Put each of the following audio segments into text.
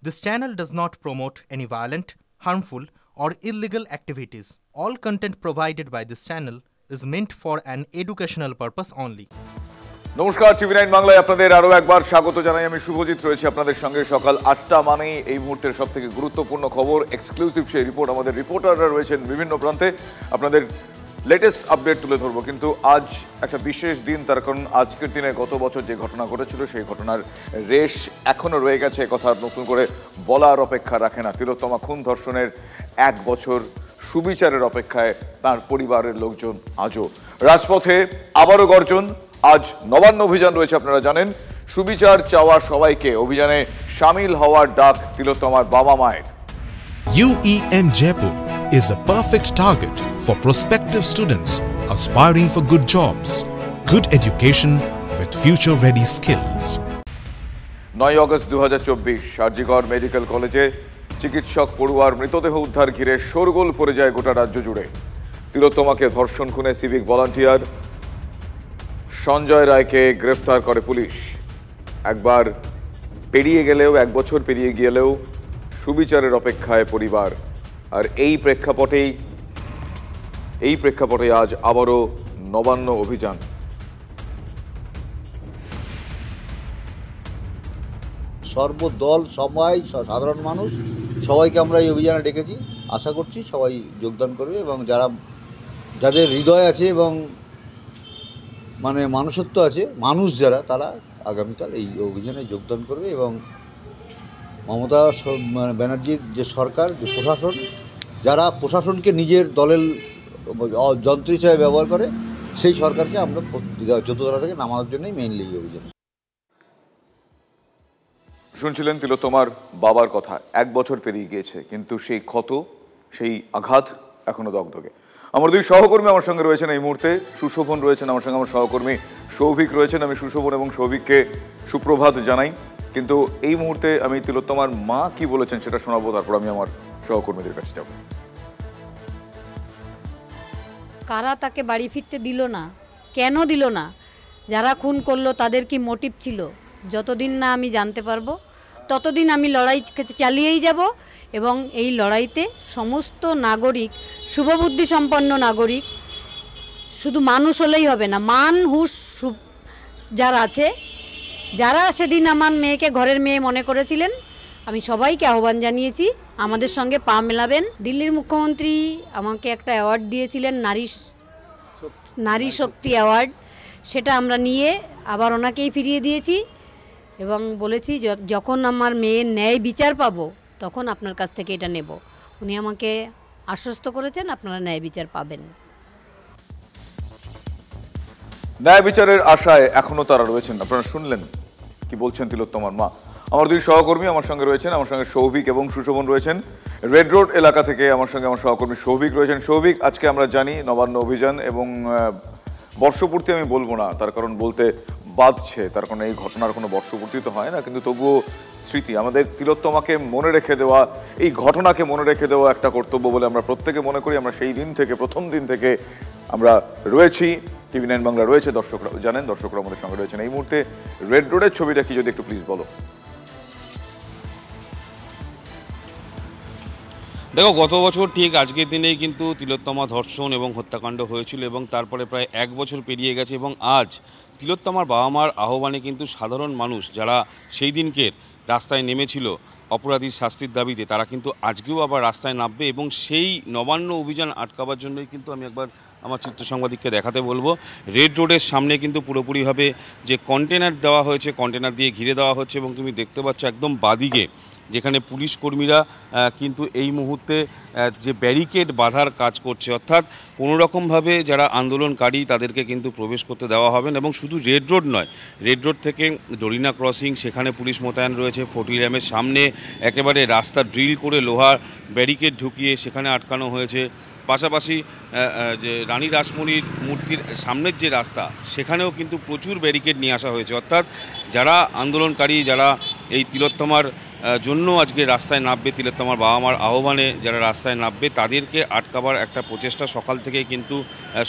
This channel does not promote any violent, harmful, or illegal activities. All content provided by this channel is meant for an educational purpose only. নমস্কার, টিভি9 বাংলায় আপনাদের আরও একবার স্বাগত জানাই। আমি শুভজিৎ রয়েছি আপনাদের সঙ্গে। সকাল ৮টা মানেই এই মুহূর্তের সবথেকে গুরুত্বপূর্ণ খবর, এক্সক্লুসিভ সেই রিপোর্ট। আমাদের রিপোর্টাররা রয়েছেন বিভিন্ন প্রান্তে, আপনাদের লেটেস্ট আপডেট তুলে ধরবো। কিন্তু আজ একটা বিশেষ দিন, তার কারণ আজকের দিনে গত বছর যে ঘটনা ঘটেছিল সেই ঘটনার রেশ এখনও রয়ে গেছে, কথা নতুন করে বলার অপেক্ষা রাখে না। তিলোত্তমা খুন ধর্ষণের ১ বছর সুবিচারের অপেক্ষায় তার পরিবারের লোকজন আজও রাজপথে। আবারও গর্জন। আজ নবান্ন অভিযান রয়েছে, আপনারা জানেন। সুবিচার চাওয়া সবাইকে অভিযানে সামিল হওয়ার ডাক তিলোত্তমার বাবা মায়ের। UEM Jaipur is a perfect target for prospective students aspiring for good jobs, good education with future-ready skills. ৯ August ২০২৪ RG Kar medical কলেজে চিকিৎসক পড়ুয়ার মৃতদেহ উদ্ধার ঘিরে শোরগোল পড়ে যায় গোটা রাজ্য জুড়ে। তিলোত্তমাকে ধর্ষণ খুনে সিভিক ভলান্টিয়ার সঞ্জয় রায়কে গ্রেফতার করে পুলিশ। একবার পেরিয়ে গেলেও, ১ বছর পেরিয়ে গেলেও সুবিচারের অপেক্ষায় পরিবার। আর এই প্রেক্ষাপটে আজ আবারও নবান্ন অভিযান। সর্বদল, সবাই, সাধারণ মানুষ সবাইকে আমরা এই অভিযানে ডেকেছি। আশা করছি সবাই যোগদান করবে এবং যাদের হৃদয় আছে এবং মানুষত্ব আছে, যারা তারা আগামীকাল এই অভিযানে যোগদান করবে। এবং মমতা ব্যানার্জির যে সরকার, যে প্রশাসন, যারা প্রশাসনকে নিজের দলের যন্ত্র হিসেবে ব্যবহার করে, সেই সরকারকে আমরা 14তলা থেকে নামানোর জন্যই মেইনলি এই অভিযান। শুনছিলেন তিলোত্তমার বাবার কথা। ১ বছর পেরিয়ে গিয়েছে, কিন্তু সেই ক্ষত, সেই আঘাত এখনো দগদগে। আমার দুই সহকর্মী আমার সঙ্গে রয়েছেন এই মুহূর্তে। সুশোভন রয়েছেন আমার সঙ্গে, আমার সহকর্মী সৌভিক রয়েছেন। আমি সুশোভন এবং সৌভিককে সুপ্রভাত জানাই। কিন্তু এই মুহূর্তে আমি তিলোত্তমার মা কি বলেছেন সেটা শোনাবো, তারপর আমি আমার সহকর্মীদের কাছে যাব। কারা তাকে বাড়ি ফিরতে দিল না, কেন দিল না, যারা খুন করলো তাদের কি মোটিভ ছিল, যতদিন না আমি জানতে পারবো ততদিন আমি লড়াই চালিয়েই যাব। এবং এই লড়াইতে সমস্ত নাগরিক, শুভবুদ্ধি সম্পন্ন নাগরিক, শুধু মানুষ হলেই হবে না, মান হুঁশ যারা আছে, যারা সেদিন আমার মেয়েকে ঘরের মেয়ে মনে করেছিলেন, আমি সবাইকে আহ্বান জানিয়েছি আমাদের সঙ্গে পা মেলাবেন। দিল্লির মুখ্যমন্ত্রী আমাকে একটা অ্যাওয়ার্ড দিয়েছিলেন, নারী শক্তি অ্যাওয়ার্ড, সেটা আমরা নিয়ে আবার ওনাকেই ফিরিয়ে দিয়েছি এবং বলেছি যখন আমার মেয়ের ন্যায় বিচার পাবো তখন আপনার কাছ থেকে এটা নেব। উনি আমাকে আশ্বস্ত করেছেন আপনারা ন্যায় বিচার পাবেন। ন্যায় বিচারের আশায় এখনো তারা রয়েছেন। আপনারা শুনলেন কি বলছেন তিলোত্তমার মা। আমার দুই সহকর্মী আমার সঙ্গে রয়েছেন, আমার সঙ্গে সৌভিক এবং সুশোভন রয়েছেন। রেড রোড এলাকা থেকে আমার সঙ্গে আমার সহকর্মী সৌভিক রয়েছেন। সৌভিক, আজকে আমরা জানি নবান্ন অভিযান এবং বর্ষপূর্তি আমি বলবো না, তার কারণ বলতে বাধছে, তার কারণ এই ঘটনার কোনো বর্ষপূর্তি তো হয় না, কিন্তু তবুও স্মৃতি, আমাদের তিলোত্তমাকে মনে রেখে দেওয়া, এই ঘটনাকে মনে রেখে দেওয়া একটা কর্তব্য বলে আমরা প্রত্যেকে মনে করি। আমরা সেই দিন থেকে, প্রথম দিন থেকে আমরা রয়েছি, টিভি9 বাংলা রয়েছে, দর্শকরা জানেন, দর্শকরা আমাদের সঙ্গে রয়েছেন। এই মুহূর্তে রেড রোডের ছবিটা কি যদি একটু প্লিজ বলো। দেখো, গত বছর ঠিক আজকের দিনেই কিন্তু তিলোত্তমা ধর্ষণ এবং হত্যাকাণ্ড হয়েছিল এবং তারপরে প্রায় ১ বছর পেরিয়ে গেছে এবং আজ তিলোত্তমার বাবা মার আহ্বানে কিন্তু সাধারণ মানুষ যারা সেই দিনকে রাস্তায় নেমেছিল অপরাধীর শাস্তির দাবিতে, তারা কিন্তু আজকেও আবার রাস্তায় নামবে এবং সেই নবান্ন অভিযান আটকাবার জন্যই কিন্তু আমি একবার আমার চিত্র সাংবাদিককে দেখাতে বলবো। রেড রোডের সামনে কিন্তু পুরোপুরিভাবে যে কন্টেনার দেওয়া হয়েছে, কন্টেনার দিয়ে ঘিরে দেওয়া হচ্ছে এবং তুমি দেখতে পাচ্ছ একদম বাদিকে যেখানে পুলিশ কর্মীরা কিন্তু এই মুহূর্তে যে ব্যারিকেড বাঁধার কাজ করছে, অর্থাৎ কোনোরকমভাবে যারা আন্দোলনকারী তাদেরকে কিন্তু প্রবেশ করতে দেওয়া হবে না। এবং শুধু রেড রোড নয়, রেড রোড থেকে ডরিনা ক্রসিং, সেখানে পুলিশ মোতায়েন রয়েছে। ফটিরামের সামনে একেবারে রাস্তা ড্রিল করে লোহার ব্যারিকেড ঢুকিয়ে সেখানে আটকানো হয়েছে। পাশাপাশি যে রানী রাসমণির মূর্তির সামনের যে রাস্তা, সেখানেও কিন্তু প্রচুর ব্যারিকেড নিয়ে আসা হয়েছে। অর্থাৎ যারা আন্দোলনকারী, যারা এই তিলোত্তমার জন্য আজকে রাস্তায় নামবে, তিলোত্তমার বাবা মার আহ্বানে যারা রাস্তায় নামবে, তাদেরকে আটকাবার একটা প্রচেষ্টা সকাল থেকেই কিন্তু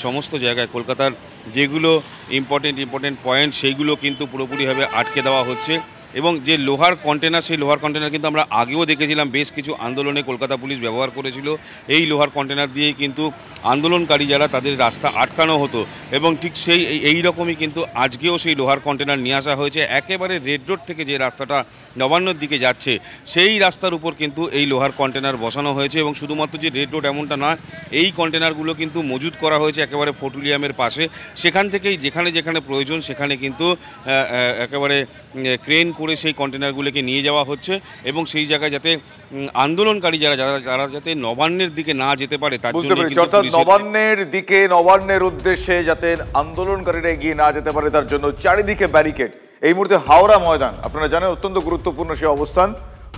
সমস্ত জায়গায়, কলকাতার যেগুলো ইম্পর্টেন্ট পয়েন্ট সেইগুলো কিন্তু পুরোপুরিভাবে আটকে দেওয়া হচ্ছে। এবং যে লোহার কন্টেনার, সেই লোহার কন্টেনার কিন্তু আমরা আগেও দেখেছিলাম বেশ কিছু আন্দোলনে কলকাতা পুলিশ ব্যবহার করেছিল। এই লোহার কন্টেনার দিয়েই কিন্তু আন্দোলনকারী যারা তাদের রাস্তা আটকানো হতো, এবং ঠিক এই রকমই কিন্তু আজকেও সেই লোহার কন্টেনার নিয়ে আসা হয়েছে। একেবারে রেড রোড থেকে যে রাস্তাটা নবান্নর দিকে যাচ্ছে সেই রাস্তার উপর কিন্তু এই লোহার কন্টেনার বসানো হয়েছে, এবং শুধুমাত্র যে রেড রোড এমনটা নয়, এই কন্টেনারগুলো কিন্তু মজুত করা হয়েছে একেবারে পেট্রোলিয়ামের পাশে। সেখান থেকেই যেখানে যেখানে প্রয়োজন সেখানে কিন্তু একেবারে ক্রেন করে সেই কন্টেনারগুলোকে নিয়ে যাওয়া হচ্ছে, এবং সেই জায়গায় যাতে আন্দোলনকারী যারা যাতে নবান্নের দিকে না যেতে পারে তার জন্য নবান্নের দিকে, নবান্নের উদ্দেশ্যে যাতে আন্দোলনকারীরা এগিয়ে না যেতে পারে তার জন্য চারিদিকে ব্যারিকেড। এই মুহূর্তে হাওড়া ময়দান, আপনারা জানেন অত্যন্ত গুরুত্বপূর্ণ সেই অবস্থান।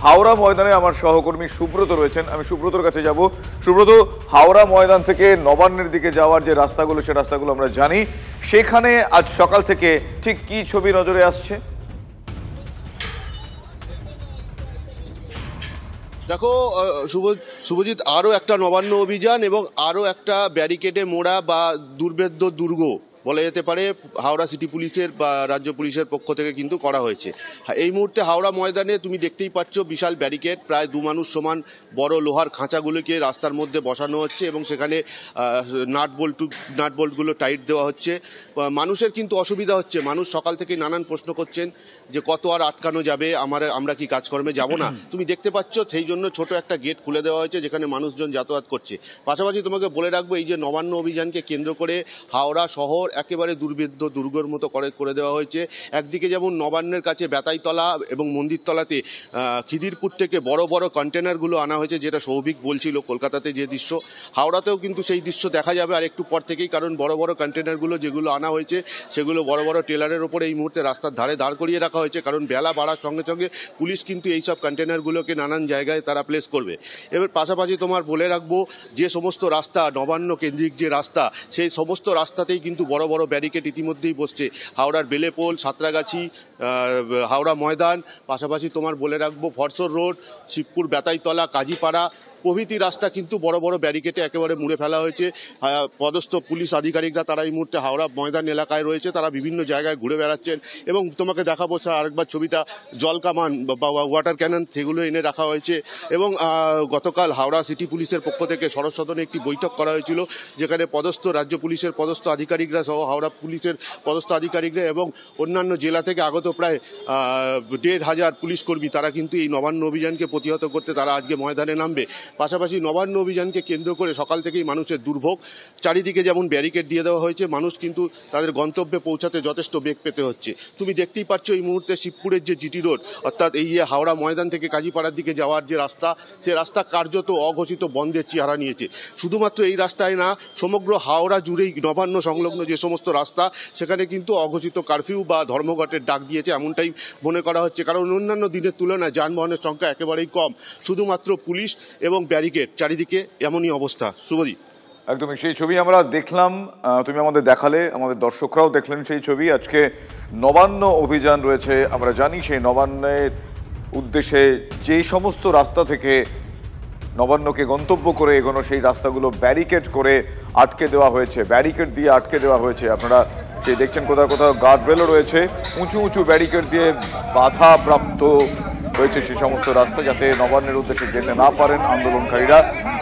হাওড়া ময়দানে আমার সহকর্মী সুব্রত রয়েছেন, আমি সুব্রতর কাছে যাব। সুব্রত, হাওড়া ময়দান থেকে নবান্নের দিকে যাওয়ার যে রাস্তাগুলো, সে রাস্তাগুলো আমরা জানি, সেখানে আজ সকাল থেকে ঠিক কি ছবি নজরে আসছে? দেখো শুভজিৎ, আরও একটা নবান্ন অভিযান এবং আরও একটা ব্যারিকেডে মোড়া বা দুর্ভেদ্য দুর্গ বলা যেতে পারে হাওড়া সিটি পুলিশের বা রাজ্য পুলিশের পক্ষ থেকে কিন্তু করা হয়েছে। এই মুহূর্তে হাওড়া ময়দানে তুমি দেখতেই পাচ্ছ বিশাল ব্যারিকেড, প্রায় 2 মানুষ সমান বড় লোহার খাঁচাগুলোকে রাস্তার মধ্যে বসানো হচ্ছে এবং সেখানে নাট বোল্টগুলো টাইট দেওয়া হচ্ছে। মানুষের কিন্তু অসুবিধা হচ্ছে, মানুষ সকাল থেকে নানান প্রশ্ন করছেন যে কত আর আটকানো যাবে, আমরা কি কাজকর্মে যাব না। তুমি দেখতে পাচ্ছ সেই জন্য ছোট একটা গেট খুলে দেওয়া হয়েছে যেখানে মানুষজন যাতায়াত করছে। পাশাপাশি তোমাকে বলে রাখবো, এই যে নবান্ন অভিযানকে কেন্দ্র করে হাওড়া শহর একেবারে দুর্ভেদ্য দুর্গের মতো করে দেওয়া হয়েছে। একদিকে যেমন নবান্নের কাছে বেতাইতলা এবং মন্দিরতলাতে খিদিরপুর থেকে বড় বড় কন্টেনারগুলো আনা হয়েছে, যেটা সৌভিক বলছিল কলকাতাতে যে দৃশ্য, হাওড়াতেও কিন্তু সেই দৃশ্য দেখা যাবে আর একটু পর থেকেই, কারণ বড় বড় কন্টেনারগুলো যেগুলো আনা হয়েছে সেগুলো বড় বড় ট্রেলারের ওপর এই মুহূর্তে রাস্তার ধারে দাঁড় করিয়ে রাখা হয়েছে, কারণ বেলা বাড়ার সঙ্গে সঙ্গে পুলিশ কিন্তু এইসব কন্টেনারগুলোকে নানান জায়গায় তারা প্লেস করবে। এবার পাশাপাশি তোমার বলে রাখবো, যে সমস্ত রাস্তা নবান্ন কেন্দ্রিক যে রাস্তা, সেই সমস্ত রাস্তাতেই কিন্তু বড় বড় ব্যারিকেড ইতিমধ্যেই বসছে। হাওড়ার বেলেপোল, সাঁতরাগাছি, হাওড়া ময়দান, পাশাপাশি তোমার বলে রাখবো ফরসর রোড, শিবপুর বেতাইতলা, কাজীপাড়া প্রভৃতি রাস্তা কিন্তু বড় বড় ব্যারিকেডে একেবারে মুড়ে ফেলা হয়েছে। পদস্থ পুলিশ আধিকারিকরা তারা এই মুহূর্তে হাওড়া ময়দান এলাকায় রয়েছে, তারা বিভিন্ন জায়গায় ঘুরে বেড়াচ্ছেন। এবং তোমাকে দেখাবো আরেকবার ছবিটা, জল কামান বা ওয়াটার ক্যানন সেগুলো এনে রাখা হয়েছে। এবং গতকাল হাওড়া সিটি পুলিশের পক্ষ থেকে সরস সদনে একটি বৈঠক করা হয়েছিল, যেখানে পদস্থ রাজ্য পুলিশের পদস্থ আধিকারিকরা সহ হাওড়া পুলিশের পদস্থ আধিকারিকরা এবং অন্যান্য জেলা থেকে আগত প্রায় 1,500 পুলিশ কর্মী তারা কিন্তু এই নবান্ন অভিযানকে প্রতিহত করতে তারা আজকে ময়দানে নামবে। পাশাপাশি নবান্ন অভিযানকে কেন্দ্র করে সকাল থেকেই মানুষের দুর্ভোগ, চারিদিকে যেমন ব্যারিকেড দিয়ে দেওয়া হয়েছে, মানুষ কিন্তু তাদের গন্তব্যে পৌঁছাতে যথেষ্ট বেগ পেতে হচ্ছে। তুমি দেখতেই পাচ্ছ এই মুহূর্তে শিবপুরের যে জিটি রোড, অর্থাৎ এই হাওড়া ময়দান থেকে কাজীপাড়ার দিকে যাওয়ার যে রাস্তা, সে রাস্তা কার্যত অঘোষিত বন্ধের চেহারা নিয়েছে। শুধুমাত্র এই রাস্তায় না, সমগ্র হাওড়া জুড়েই নবান্ন সংলগ্ন যে সমস্ত রাস্তা, সেখানে কিন্তু অঘোষিত কারফিউ বা ধর্মঘটের ডাক দিয়েছে, এমনটাই মনে করা হচ্ছে। কারণ অন্যান্য দিনের তুলনায় যানবাহনের সংখ্যা একেবারেই কম, শুধুমাত্র পুলিশ এবং ব্যারিকেড, চারিদিকে এমনই অবস্থা। শুভদীপ, একদমই সেই ছবি আমরা দেখলাম, তুমি আমাদের দেখালে, আমাদের দর্শকরাও দেখলেন সেই ছবি। আজকে নবান্ন অভিযান রয়েছে, আমরা জানি সেই নবান্নের উদ্দেশ্যে যে সমস্ত রাস্তা থেকে নবান্নকে গন্তব্য করে এগোনো, সেই রাস্তাগুলো ব্যারিকেড করে আটকে দেওয়া হয়েছে, ব্যারিকেড দিয়ে আটকে দেওয়া হয়েছে। আপনারা সেই দেখছেন কোথাও কোথাও গার্ডরেলও রয়েছে, উঁচু উঁচু ব্যারিকেড দিয়ে বাধাপ্রাপ্ত হয়েছে সেই সমস্ত রাস্তা, যাতে নবান্নের উদ্দেশ্যে যেতে না পারেন আন্দোলনকারীরা।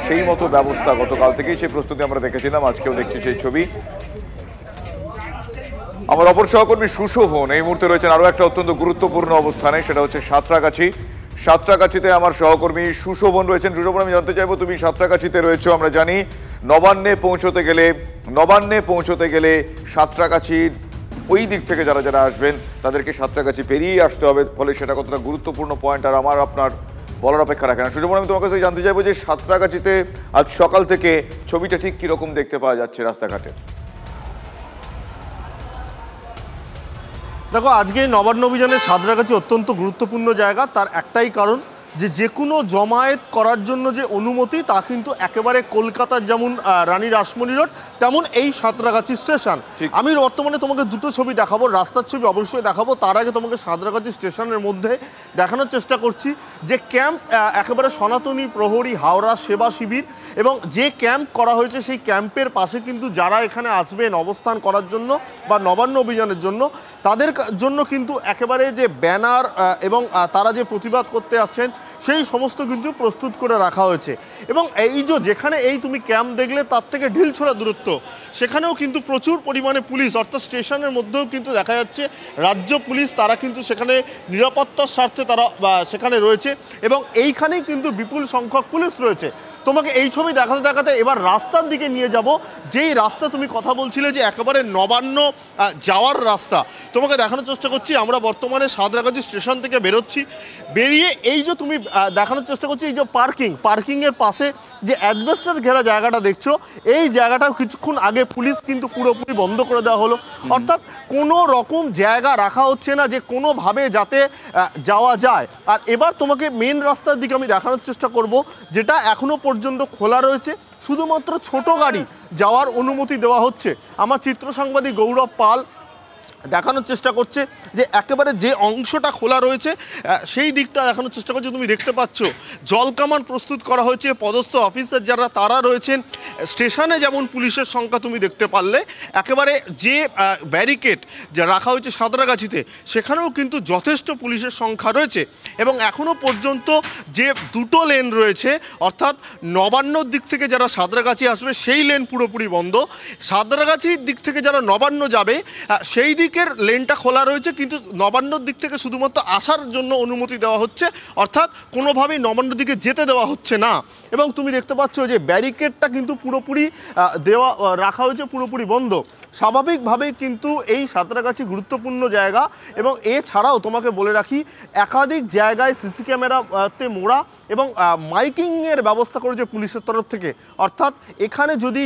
সেই মতো ব্যবস্থা গতকাল থেকেই সেই প্রস্তুতি আমরা দেখেছিলাম, আজকেও দেখছি সেই ছবি। আমার অপর সহকর্মী সুশোভন এই মুহূর্তে রয়েছেন আরও একটা অত্যন্ত গুরুত্বপূর্ণ অবস্থানে, সেটা হচ্ছে সাঁতরাগাছি। সাঁতরাগাছিতে আমার সহকর্মী সুশোভন রয়েছেন। সুশোভন, আমি জানতে চাইবো, তুমি সাঁতরাগাছিতে রয়েছো, আমরা জানি নবান্নে পৌঁছতে গেলে সাঁতরাগাছির ওই দিক থেকে যারা যারা আসবেন তাদেরকে সাঁতরাগাছি পেরিয়ে আসতে হবে, ফলে সেটা কতটা গুরুত্বপূর্ণ পয়েন্ট আর আমার আপনার বলার অপেক্ষা রাখে না। সুশোভন, আমি তোমার কাছে জানতে চাইবো যে সাঁতরাগাছিতে আজ সকাল থেকে ছবিটা ঠিক কীরকম দেখতে পাওয়া যাচ্ছে রাস্তাঘাটের? দেখো, আজকে নবান্ন অভিযানের সাঁতরাগাছি অত্যন্ত গুরুত্বপূর্ণ জায়গা। তার একটাই কারণ, যে কোনো জমায়েত করার জন্য যে অনুমতি তা কিন্তু একেবারে কলকাতার যেমন রানী রাসমণি রোড তেমন এই সাঁতরাগাছি স্টেশন। আমি বর্তমানে তোমাকে দুটো ছবি দেখাবো, রাস্তার ছবি অবশ্যই দেখাবো, তার আগে তোমাকে সাঁতরাগাছি স্টেশনের মধ্যে দেখানোর চেষ্টা করছি যে ক্যাম্প একেবারে সনাতনী প্রহরী হাওড়া সেবা শিবির এবং যে ক্যাম্প করা হয়েছে সেই ক্যাম্পের পাশে কিন্তু যারা এখানে আসবেন অবস্থান করার জন্য বা নবান্ন অভিযানের জন্য তাদের জন্য কিন্তু একেবারে যে ব্যানার এবং তারা যে প্রতিবাদ করতে আসছেন সেই সমস্ত কিন্তু প্রস্তুত করে রাখা হয়েছে। এবং এই যে যেখানে এই তুমি ক্যাম্প দেখলে তার থেকে ঢিলছোড়া দূরত্ব সেখানেও কিন্তু প্রচুর পরিমাণে পুলিশ, অর্থাৎ স্টেশনের মধ্যেও কিন্তু দেখা যাচ্ছে রাজ্য পুলিশ তারা কিন্তু সেখানে নিরাপত্তার স্বার্থে তারা সেখানে রয়েছে এবং এইখানেই কিন্তু বিপুল সংখ্যক পুলিশ রয়েছে। তোমাকে এই ছবি দেখাতে দেখাতে এবার রাস্তার দিকে নিয়ে যাব, যেই রাস্তা তুমি কথা বলছিলে যে একেবারে নবান্ন যাওয়ার রাস্তা, তোমাকে দেখানোর চেষ্টা করছি। আমরা বর্তমানে সাঁতরাগাছি স্টেশন থেকে বেরোচ্ছি, বেরিয়ে এই যে তুমি দেখানোর চেষ্টা করছি এই যে পার্কিংয়ের পাশে যে অ্যাডভেস্টার ঘেরা জায়গাটা দেখছো, এই জায়গাটাও কিছুক্ষণ আগে পুলিশ কিন্তু পুরোপুরি বন্ধ করে দেওয়া হলো। অর্থাৎ কোনো রকম জায়গা রাখা হচ্ছে না যে কোনোভাবে যাতে যাওয়া যায়। আর এবার তোমাকে মেন রাস্তার দিকে আমি দেখানোর চেষ্টা করব, যেটা এখনও পর্যন্ত খোলা রয়েছে, শুধুমাত্র ছোট গাড়ি যাওয়ার অনুমতি দেওয়া হচ্ছে। আমার চিত্র সাংবাদিক গৌরব পাল দেখানোর চেষ্টা করছে যে একেবারে যে অংশটা খোলা রয়েছে সেই দিকটা দেখানোর চেষ্টা করছে। তুমি দেখতে পাচ্ছ জলকামান প্রস্তুত করা হয়েছে, পদস্থ অফিসার যারা তারা রয়েছেন। স্টেশনে যেমন পুলিশের সংখ্যা তুমি দেখতে পারলে, একেবারে যে ব্যারিকেড যা রাখা হয়েছে সাঁতরাগাছিতে সেখানেও কিন্তু যথেষ্ট পুলিশের সংখ্যা রয়েছে। এবং এখনও পর্যন্ত যে দুটো লেন রয়েছে, অর্থাৎ নবান্নর দিক থেকে যারা সাঁতরাগাছি আসবে সেই লেন পুরোপুরি বন্ধ, সাঁতরাগাছির দিক থেকে যারা নবান্ন যাবে সেই দিক লেনটা খোলা রয়েছে, কিন্তু নবান্নর দিক থেকে শুধুমাত্র আসার জন্য অনুমতি দেওয়া হচ্ছে, অর্থাৎ কোনোভাবেই নবান্নর দিকে যেতে দেওয়া হচ্ছে না। এবং তুমি দেখতে পাচ্ছ যে ব্যারিকেডটা কিন্তু পুরোপুরি রাখা হয়েছে, পুরোপুরি বন্ধ। স্বাভাবিকভাবেই কিন্তু এই সাঁতরাগাছি গুরুত্বপূর্ণ জায়গা এবং এছাড়াও তোমাকে বলে রাখি একাধিক জায়গায় সিসি ক্যামেরাতে মোড়া এবং মাইকিংয়ের ব্যবস্থা করেছে পুলিশের তরফ থেকে। অর্থাৎ এখানে যদি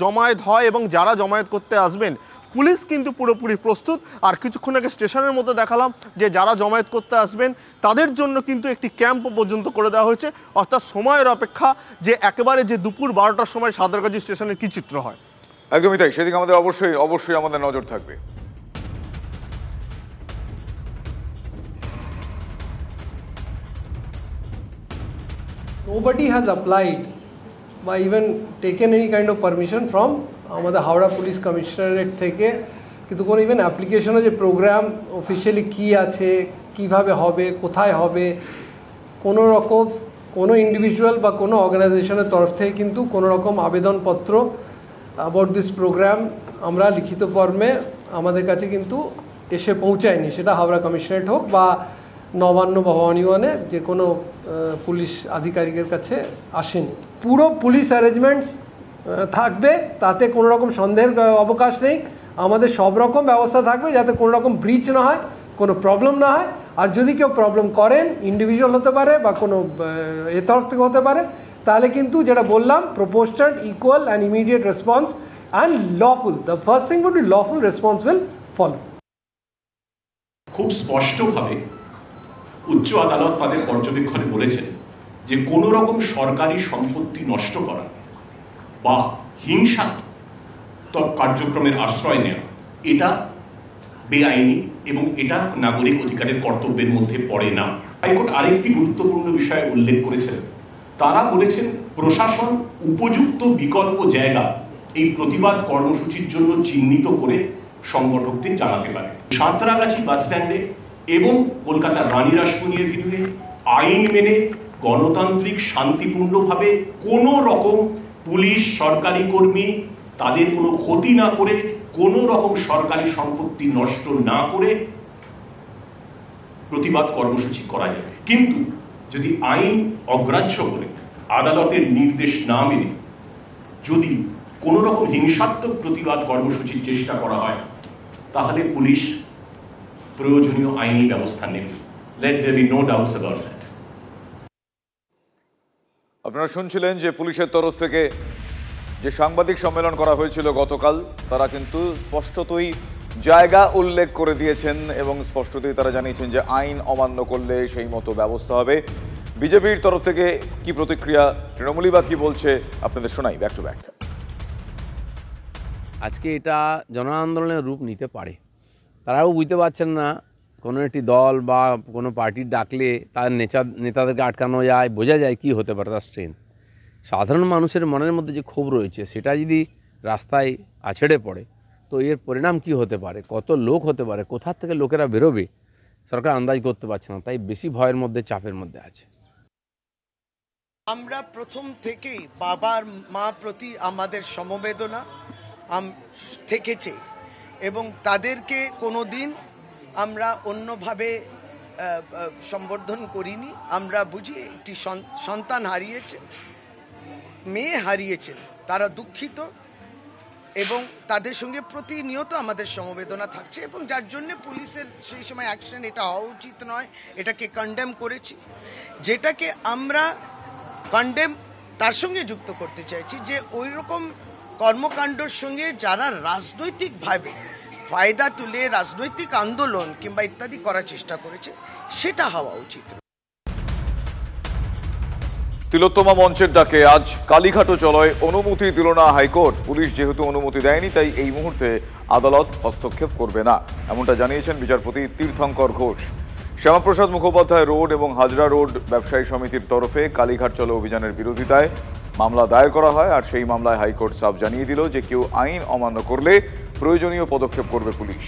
জমায়েত হয় এবং যারা জমায়েত করতে আসবেন পুলিশ কিন্তু পুরোপুরি প্রস্তুত। আর কিছুক্ষণ আগে স্টেশনের মধ্যে দেখালাম যে যারা জমায়েত করতে আসবেন তাদের জন্য কিন্তু একটি ক্যাম্প পর্যন্ত করে দেওয়া হয়েছে, অর্থাৎ সময়ের অপেক্ষা যে একেবারে যে দুপুর 12টার সময় সাঁতরাগাছি স্টেশনের কী চিত্র হয়। একদমই তাই, সেদিকে আমাদের অবশ্যই আমাদের নজর থাকবে। Nobody has applied বা even taken any kind of permission from আমাদের হাওড়া পুলিশ কমিশনারেট থেকে, কিন্তু কোনো ইভেন অ্যাপ্লিকেশনে যে প্রোগ্রাম অফিসিয়ালি কী আছে, কিভাবে হবে, কোথায় হবে, কোনো রকম কোনো ইন্ডিভিজুয়াল বা কোনো অর্গানাইজেশনের তরফ থেকে কিন্তু কোনো রকম আবেদনপত্র অ্যাবাউট দিস প্রোগ্রাম আমরা লিখিত ফর্মে আমাদের কাছে কিন্তু এসে পৌঁছায়নি। সেটা হাওড়া কমিশনারেট হোক বা নবান্ন বা ভবানীবনে যে কোনো পুলিশ আধিকারিকের কাছে আসেনি। পুরো পুলিশ অ্যারেঞ্জমেন্টস থাকবে, তাতে কোনো রকম সন্দেহের অবকাশ নেই। আমাদের সব রকম ব্যবস্থা থাকবে যাতে কোনো রকম ব্রিচ না হয়, কোনো প্রবলেম না হয়। আর যদি কেউ প্রবলেম করেন, ইন্ডিভিজুয়াল হতে পারে বা কোনো এ তরফ থেকে হতে পারে, তাহলে কিন্তু যেটা বললাম proportional, equal and immediate response and lawful, the first thing would be lawful response will follow. খুব স্পষ্টভাবে উচ্চ আদালত তাদের পর্যবেক্ষণে বলেছেন যে কোনো রকম সরকারি সম্পত্তি নষ্ট করা বা হিংসাত্মক কার্যক্রমের আশ্রয় নেওয়া এটা বেআইনি এবং এটা নাগরিক অধিকারের কর্তব্যের মধ্যে পড়ে না। হাইকোর্ট আরেকটি গুরুত্বপূর্ণ বিষয় উল্লেখ করেছেন, তারা বলেছেন প্রশাসন উপযুক্ত বিকল্প জায়গা এই প্রতিবাদ কর্মসূচির জন্য চিহ্নিত করে সংগঠকদের জানাতে পারে। সাঁতরাগাছি বাস স্ট্যান্ডে এবং কলকাতার রানী রাসমণি এভিনিউয়ে আইন মেনে গণতান্ত্রিক শান্তিপূর্ণভাবে কোনো রকম পুলিশ সরকারি কর্মী তাদের কোনো ক্ষতি না করে, কোনো রকম সরকারি সম্পত্তি নষ্ট না করে প্রতিবাদ কর্মসূচি করা যাবে। কিন্তু যদি আইন অগ্রাহ্য করে আদালতের নির্দেশ না মেনে যদি কোনো রকম হিংসাত্মক প্রতিবাদ কর্মসূচির চেষ্টা করা হয়, তাহলে পুলিশ প্রয়োজনীয় আইনি ব্যবস্থা নেবে। Let there be no doubts about that. আপনারা শুনছিলেন যে পুলিশের তরফ থেকে যে সাংবাদিক সম্মেলন করা হয়েছিল গতকাল, তারা কিন্তু স্পষ্টতই জায়গা উল্লেখ করে দিয়েছেন এবং স্পষ্টতই তারা জানিয়েছেন যে আইন অমান্য করলে সেই মতো ব্যবস্থা হবে। বিজেপির তরফ থেকে কি প্রতিক্রিয়া, তৃণমূলই বা কি বলছে, আপনাদের শোনাই ব্যাক টু ব্যাক। আজকে এটা জন আন্দোলনের রূপ নিতে পারে, তারাও বুঝতে পারছেন না কোনো একটি দল বা কোনো পার্টির ডাকলে তার নেতাদেরকে আটকানো যায়, বোঝা যায় কি হতে পারে তার স্ট্রেংথ। সাধারণ মানুষের মনের মধ্যে যে ক্ষোভ রয়েছে সেটা যদি রাস্তায় আছড়ে পড়ে তো এর পরিণাম কি হতে পারে, কত লোক হতে পারে, কোথা থেকে লোকেরা বেরোবে সরকার আন্দাজ করতে পারছে না, তাই বেশি ভয়ের মধ্যে, চাপের মধ্যে আছে। আমরা প্রথম থেকেই বাবার মা প্রতি আমাদের সমবেদনা থেকেছে এবং তাদেরকে কোনো দিন আমরা অন্যভাবে সম্বোধন করিনি। আমরা বুঝি একটি সন্তান হারিয়েছে, মেয়ে হারিয়েছেন, তারা দুঃখিত এবং তাদের সঙ্গে প্রতিনিয়ত আমাদের সমবেদনা থাকছে এবং যার জন্য পুলিশের সেই সময় অ্যাকশন এটা হওয়া উচিত নয়, এটাকে কন্ডেম করেছি। যেটাকে আমরা কন্ডেম তার সঙ্গে যুক্ত করতে চাইছি যে ওই রকম কর্মকাণ্ডের সঙ্গে যারা রাজনৈতিকভাবে ফায়দা তুলে রাজনৈতিক আন্দোলন কিংবা ইত্যাদি করার চেষ্টা করেছে সেটা হওয়া উচিত। তিলোত্তমা মঞ্চের ডাকে আজ কালীঘাটও চলয় অনুমতি দিল না হাইকোর্ট। পুলিশ যেহেতু অনুমতি দেয়নি তাই এই মুহূর্তে আদালত হস্তক্ষেপ করবে না, এমনটা জানিয়েছেন বিচারপতি তীর্থঙ্কর ঘোষ। শ্যামাপ্রসাদ মুখোপাধ্যায় রোড এবং হাজরা রোড ব্যবসায়ী সমিতির তরফে কালীঘাট চলো অভিযানের বিরোধিতায় মামলা দায়ের করা হয়, আর সেই মামলায় হাইকোর্ট সাফ জানিয়ে দিল যে কেউ আইন অমান্য করলে প্রয়োজনীয় পদক্ষেপ করবে পুলিশ।